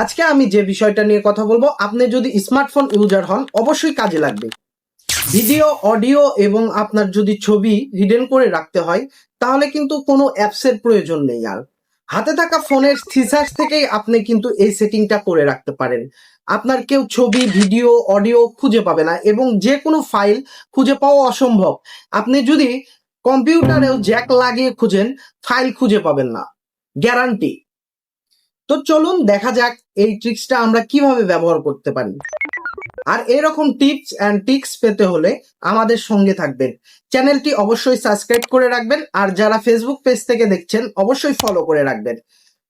আজকে আমি যে বিষয়টা নিয়ে কথা বলবো, আপনি যদি স্মার্টফোন ইউজার হন অবশ্যই কাজে লাগবে। ভিডিও, অডিও এবং আপনার যদি ছবি হিডেন করে রাখতে হয় তাহলে কিন্তু কোনো অ্যাপসের প্রয়োজন নেই আর। হাতে থাকা ফোনের ফিচার্স থেকেই আপনি কিন্তু এই সেটিংটা করে রাখতে পারেন। আপনার কেউ ছবি, ভিডিও, অডিও খুঁজে পাবে না এবং যে কোনো ফাইল খুঁজে পাওয়া অসম্ভব। আপনি যদি কম্পিউটারেও জ্যাক লাগিয়ে খুঁজেন, ফাইল খুঁজে পাবেন না, গ্যারান্টি। তো চলুন দেখা যাক এই ট্রিক্সটা আমরা কিভাবে ব্যবহার করতে পারি। আর এরকম টিপস অ্যান্ড ট্রিক্স পেতে হলে আমাদের সঙ্গে থাকবেন। চ্যানেলটি অবশ্যই সাবস্ক্রাইব করে রাখবেন, আর যারা ফেসবুক পেজ থেকে দেখছেন অবশ্যই ফলো করে রাখবেন।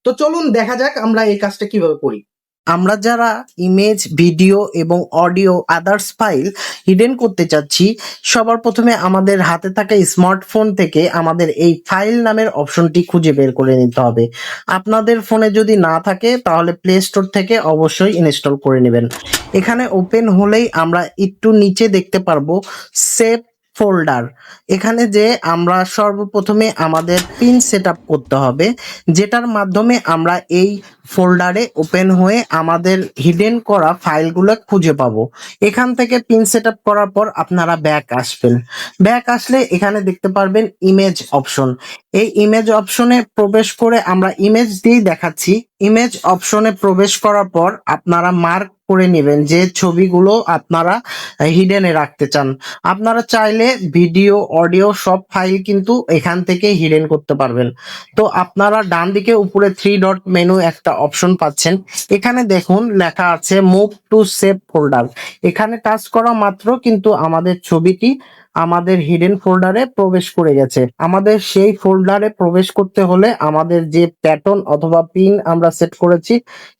তো চলুন দেখা যাক আমরা এই কাজটা কিভাবে করি। আমরা যারা ইমেজ, ভিডিও এবং অডিও আদার্স ফাইল হিডেন করতে চাচ্ছি, সবার প্রথমে আমাদের হাতে থাকা স্মার্টফোন থেকে আমাদের এই ফাইল নামের অপশনটি খুঁজে বের করে নিতে হবে। আপনাদের ফোনে যদি না থাকে তাহলে প্লে স্টোর থেকে অবশ্যই ইনস্টল করে নেবেন। এখানে ওপেন হলেই আমরা একটু নিচে দেখতে পারবো সেভ ফোল্ডার। এখানে যে আমরা সর্বপ্রথমে আমাদের পিন সেট আপ করতে হবে, যেটার মাধ্যমে আমরা এই ফোল্ডারে ওপেন হয়ে আমাদের হিডেন করা ফাইলগুলো খুঁজে পাবো। এখান থেকে পিন সেট আপ করার পর আপনারা ব্যাক আসবেন। ব্যাক আসলে এখানে দেখতে পারবেন ইমেজ অপশন। এই ইমেজ অপশনে প্রবেশ করে আমরা ইমেজ দিয়েই দেখাচ্ছি। ইমেজ অপশনে প্রবেশ করার পর আপনারা মার্ক করে নেবেন যে ছবিগুলো আপনারা হিডেনে রাখতে চান। আপনারা চাইলে ভিডিও, অডিও সব ফাইল কিন্তু এখান থেকে হিডেন করতে পারবেন। তো আপনারা ডান দিকে উপরে 3 ডট মেনু একটা অপশন পাচ্ছেন। এখানে দেখুন লেখা আছে মুভ টু সেভ ফোল্ডার। এখানে টাচ করা মাত্র কিন্তু আমাদের ছবিটি আমাদের হিডেন ফোল্ডারে প্রবেশ করে গেছে। আমাদের সেই ফোল্ডারে প্রবেশ করতে হলে আমাদের যে প্যাটার্ন অথবা পিন আমরা সেট করেছি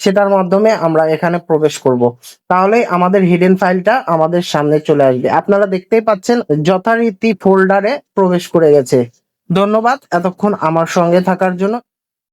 সেটার মাধ্যমে আমরা এখানে প্রবেশ করব। তাহলে আমাদের হিডেন ফাইলটা আমাদের সামনে চলে আসবে। আপনারা দেখতেই পাচ্ছেন যথারীতি ফোল্ডারে প্রবেশ করে গেছে। ধন্যবাদ এতক্ষণ আমার সঙ্গে থাকার জন্য।